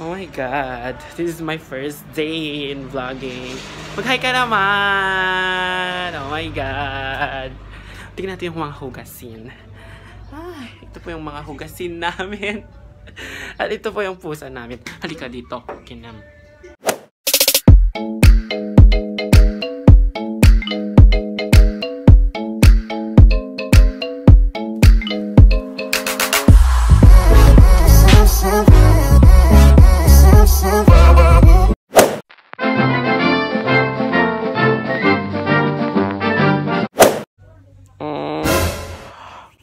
Oh my God, this is my first day in vlogging. Mag-hi ka naman! Oh my God! Tingnan natin yung mga hugasin. Ay, ito po yung mga hugasin namin. At ito po yung pusa namin. Halika dito, Kinam.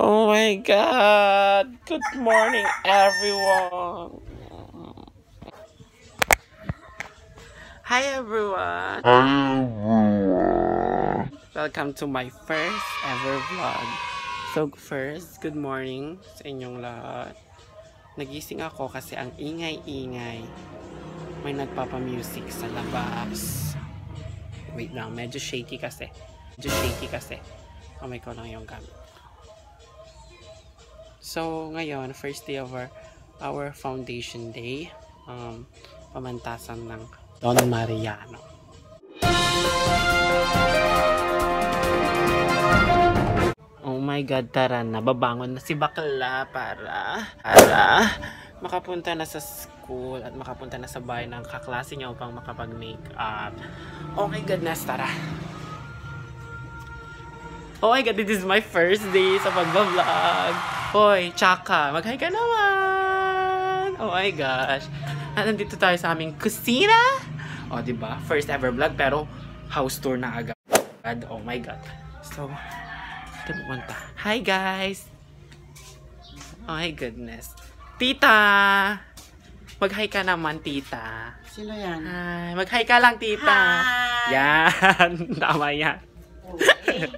Oh my God! Good morning, everyone! Hi, everyone! Welcome to my first ever vlog. So, first, good morning sa inyong lahat. Nagising ako kasi ang ingay-ingay. May nagpapa-music sa labas. Wait lang, medyo shaky kasi. Kamay ko lang yung gamit. So, ngayon, first day of our foundation day. Pamantasan ng Don Mariano. Oh my God, tara na. Babangon na si bakla para makapunta na sa school at makapunta na sa bahay ng kaklase niya upang makapag-makeup. Oh my goodness, tara. Oh my God, this is my first day sa pagbablog. Hoy, Chaka, mag-hi ka naman! Oh my gosh. At nandito tayo sa aming kusina. O, diba? First ever vlog, pero house tour na agad. Oh my God. So, ito pupunta. Hi, guys! Oh my goodness. Tita! Mag-hi ka naman, tita. Sino yan? Hi. Mag-hi ka lang, tita. Hi! Yan. Tama yan. Okay.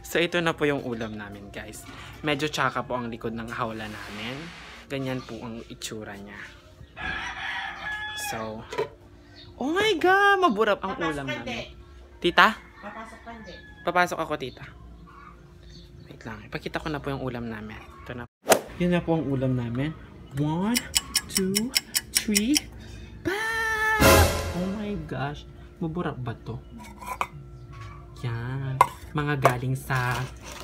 So, ito na po yung ulam namin, guys. Medyo tsaka po ang likod ng hawla namin. Ganyan po ang itsura niya. So, oh my God! Maburap ang ulam namin. Tita? Papasok ka hindi? Papasok ako, tita. Wait lang. Ipakita ko na po yung ulam namin. Ito na. Yun na po ang ulam namin. 1, 2, 3. Oh my gosh. Maburap ba to? Yan. Mga galing sa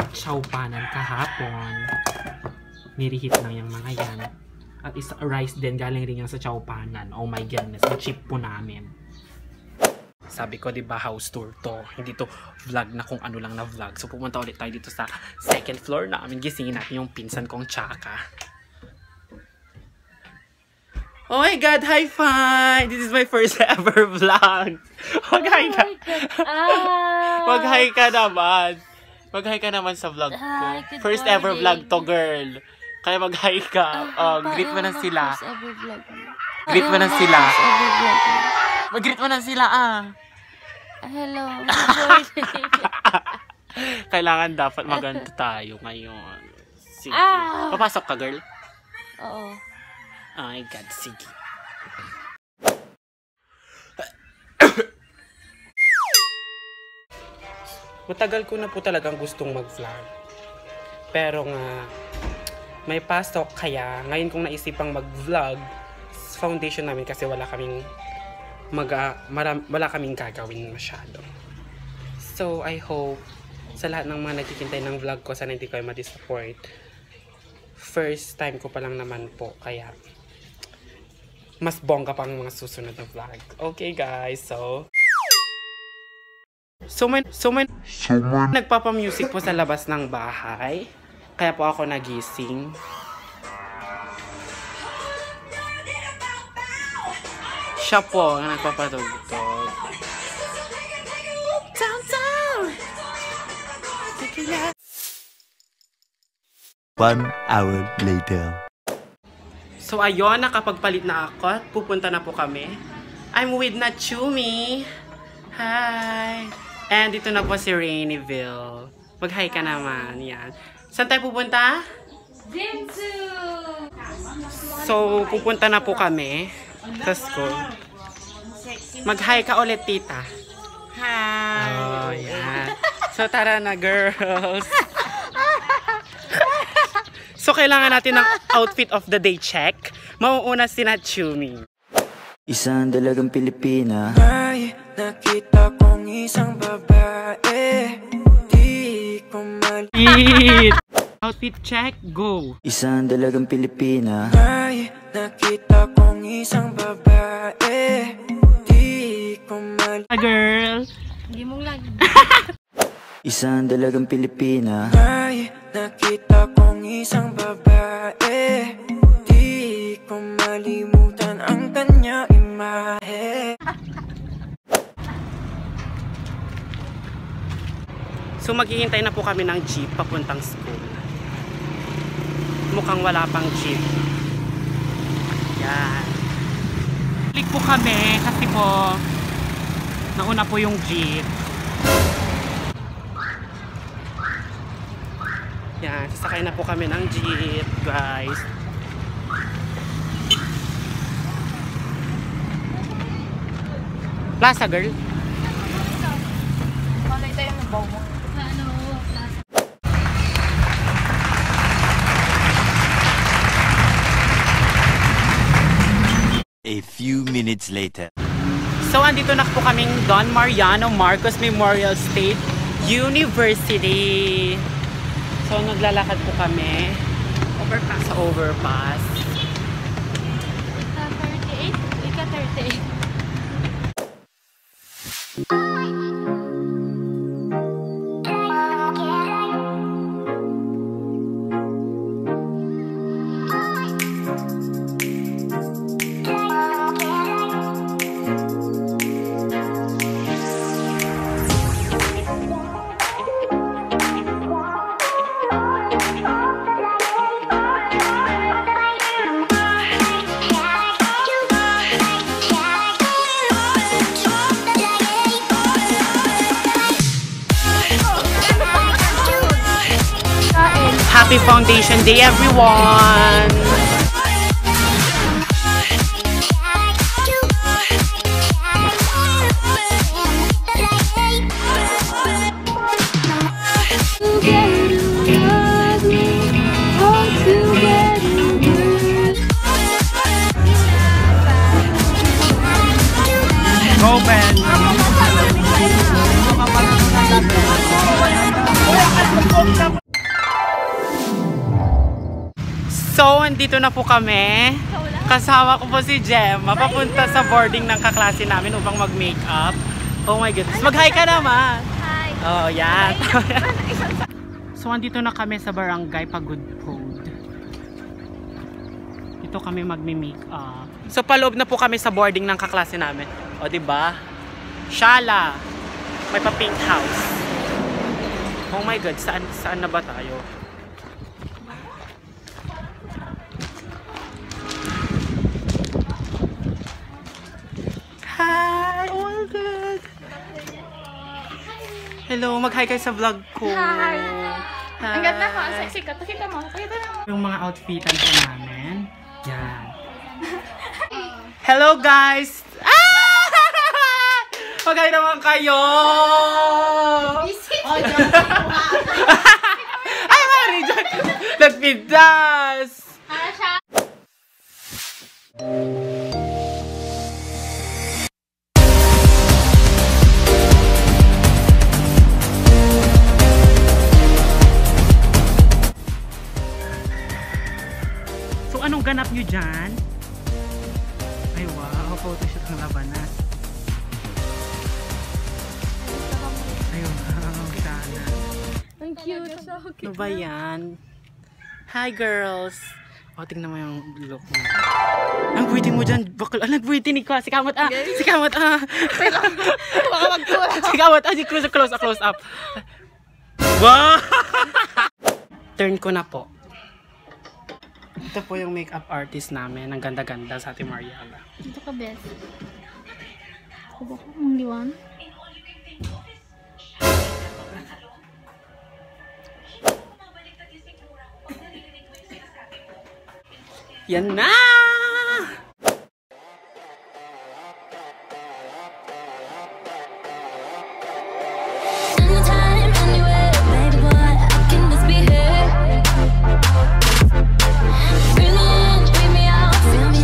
Chowpanan kahapon. Nirihit lang yung mga yan. At isa rice din galing rin yan sa Chowpanan. Oh my goodness. Na-chip po namin. Sabi ko, diba, house tour to. Hindi to vlog na kung ano lang na vlog. So, pumunta ulit tayo dito sa second floor namin. Gisingin natin yung pinsan kong Chaka. Oh my God, high five! This is my first ever vlog. Mag-hi ka. Mag-hi ka naman. Mag-hi ka naman sa vlog ko. First ever vlog to, girl. Kaya mag-hi ka. Greet mo na sila. Greet mo na sila. Mag-greet mo na sila, Hello. Kailangan dapat maganda tayo ngayon. Sige. Papasok ka, girl? Oo. Oh my God, sige. Matagal ko na po talagang gustong mag-vlog. Pero nga, may pasok, kaya ngayon kong naisipang mag-vlog sa foundation namin kasi wala kaming gagawin masyado. So, I hope sa lahat ng mga nagkikintay ng vlog ko, sana hindi kayo ma-disappoint. First time ko pa lang naman po, kaya mas bongga pang mga susunod na vlog. Okay, guys, so may nagpapa-music po sa labas ng bahay. Kaya po ako nagising. Siya po ang nagpapatugtog. Downtown! 1 hour later. So ayun, nakapagpalit na ako at pupunta na po kami. I'm with Nachumi. Hi! And dito na po si Raineyville. Mag-hi ka naman. Yan. Saan tayo pupunta? Jinsu! So, pupunta na po kami sa school. Mag-hi ka ulit, tita. Hi! Oh, yan. So, tara na, girls. So, kailangan natin ng outfit of the day check Mauuna si Natsumi. Isang dalagang Pilipina. May nakita kong isang babae. Di ko Eat! Outfit check, go! Isang dalagang Pilipina. May nakita kong isang babae. Di ko Girl! Hindi mong lagi. Isang dalagang Pilipina. May nakita kong isang babae. Di ko malimutan ang kanya imahe. So maghihintay na po kami ng jeep papuntang school. Mukhang wala pang jeep. Yan. Balik po kami kasi po nauna po yung jeep. Yan, sasakay na po kami ng jeep, guys. Plaza, girl. Malay tayo ng bawa mo. Ano? A few minutes later. So, andito na po kaming Don Mariano Marcos Memorial State University. So, naglalakad po kami sa overpass. Ika 38? Ika 38. Happy Foundation Day, everyone! Go, Ben! So, andito na po kami. Kasama ko po si Gemma. Papunta sa boarding ng kaklase namin upang mag-makeup. Oh my goodness. Mag-hi ka naman! Hi! Oh, yan. So, andito na kami sa barangay Pagudpod. Dito kami magmi-makeup. So, paloob na po kami sa boarding ng kaklase namin. O, diba? Shala! May pa-pink house. Oh my God, saan na ba tayo? Hi! Oh my God! Hello, mag-hi kayo sa vlog ko. Hi! Hi! Ang ganda ko, ang sexy ka. Pakita mo, pakita mo. Yung mga outfitan po namin. Yan. Hello guys! Mag-hi naman kayo! Ay, Mari! Let me dance! Para siya. So, anong ganap nyo dyan? Ay, wow. Photoshoot ng labanan. Ay, wow. Sana. Ang cute. Ano ba yan? Hi, girls! O, tingnan mo yung look mo. Ang pretty mo dyan. Bakal. Ang pretty ni ka. Si Kamot, ah! Si Kamot, ah! Baka magkulang. Si Kamot, ah! Close up. Wow! Turn ko na po. Ito po yung makeup artist namin. Ang ganda-ganda sa Ate Mariana. Dito ka, Beth. Ako ba ko mong liwan? Yan na! Anytime, anywhere, baby boy, I can just be here. Really, treat me out, feel me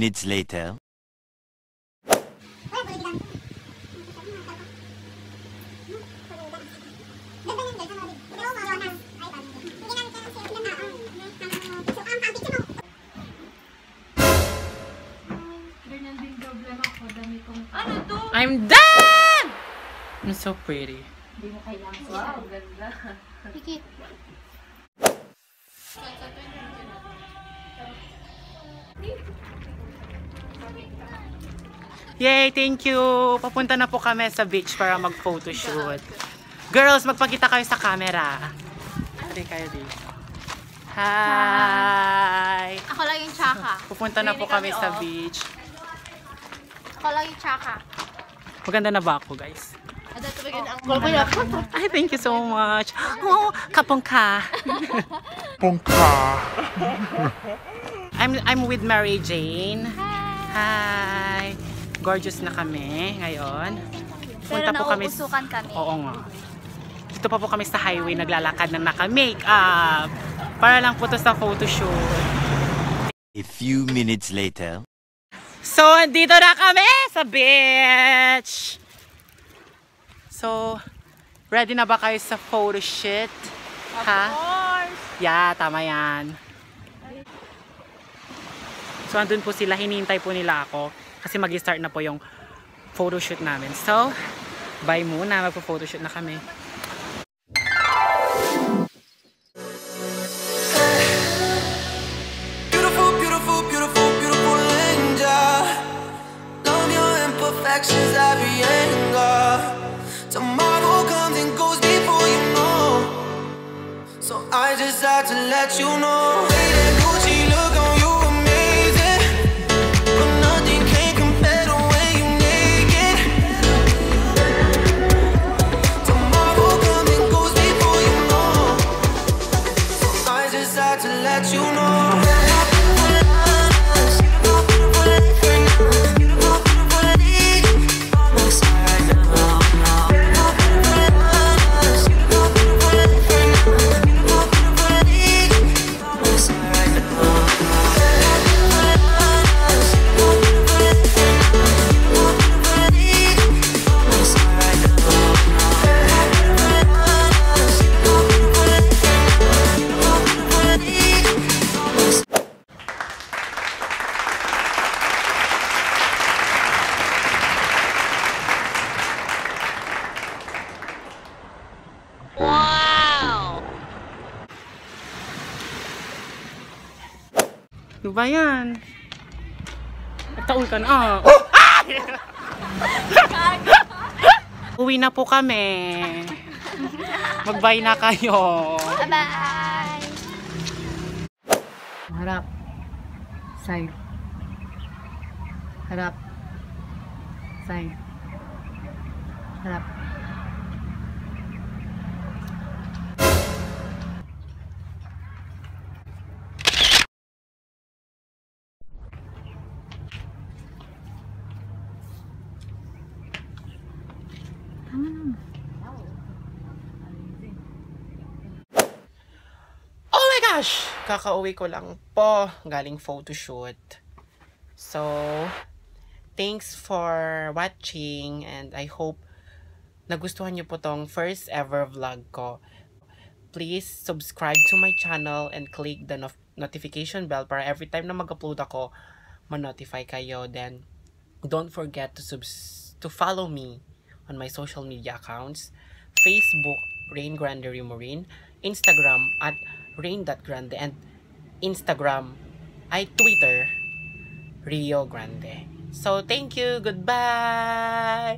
minutes later. I'm done! I'm so pretty. Wow, ganda. Pikit. Yay, thank you! Papunta na po kami sa beach para mag-photoshoot. Girls, magpakita kayo sa camera. Hindi kayo dito. Hi! Ako lang yung tsaka. Pupunta na po kami sa beach. Ako lang yung tsaka. Maganda na ba ako, guys? Ada tumigil ang angkol ko yan. Ay, thank you so much. Oh, kapongka. I'm with Mary Jane. Hi. Gorgeous na kami ngayon. Pero po kami. nauusukan kami. Oo nga. Dito pa po kami sa highway naglalakad ng naka-makeup. Para lang po to sa photoshoot. A few minutes later. So, andito na kami sa beach. So, ready na ba kayo sa photoshoot? Ha? Of course. Yeah, tama yan. So, andun po sila. Hinihintay po nila ako. Kasi mag-start na po yung photoshoot namin. So, bye muna. Magpo-photoshoot na kami. Beautiful, beautiful, beautiful, beautiful angel. Love your imperfections, every anger. Tomorrow comes and goes before you know. So I just had to let you know. Hey, that Gucci look on you amazing, but nothing can compare to when you naked. Tomorrow comes and goes before you know. So I just had to let you know. Ano ba yan? Nagtaul ka na. Uwi na po kami. Mag-bye na kayo. Bye-bye. Harap. Side. Harap. Side. Harap. Gosh, kakauwi ko lang po galing photoshoot. So, thanks for watching and I hope nagustuhan niyo po tong first ever vlog ko. Please subscribe to my channel and click the notification bell para every time na mag-upload ako, ma-notify kayo. Then, don't forget to follow me on my social media accounts. Facebook, Rain Grande Rimorin. Instagram at rain.grande and Instagram ay Twitter Rio Grande. So thank you, goodbye.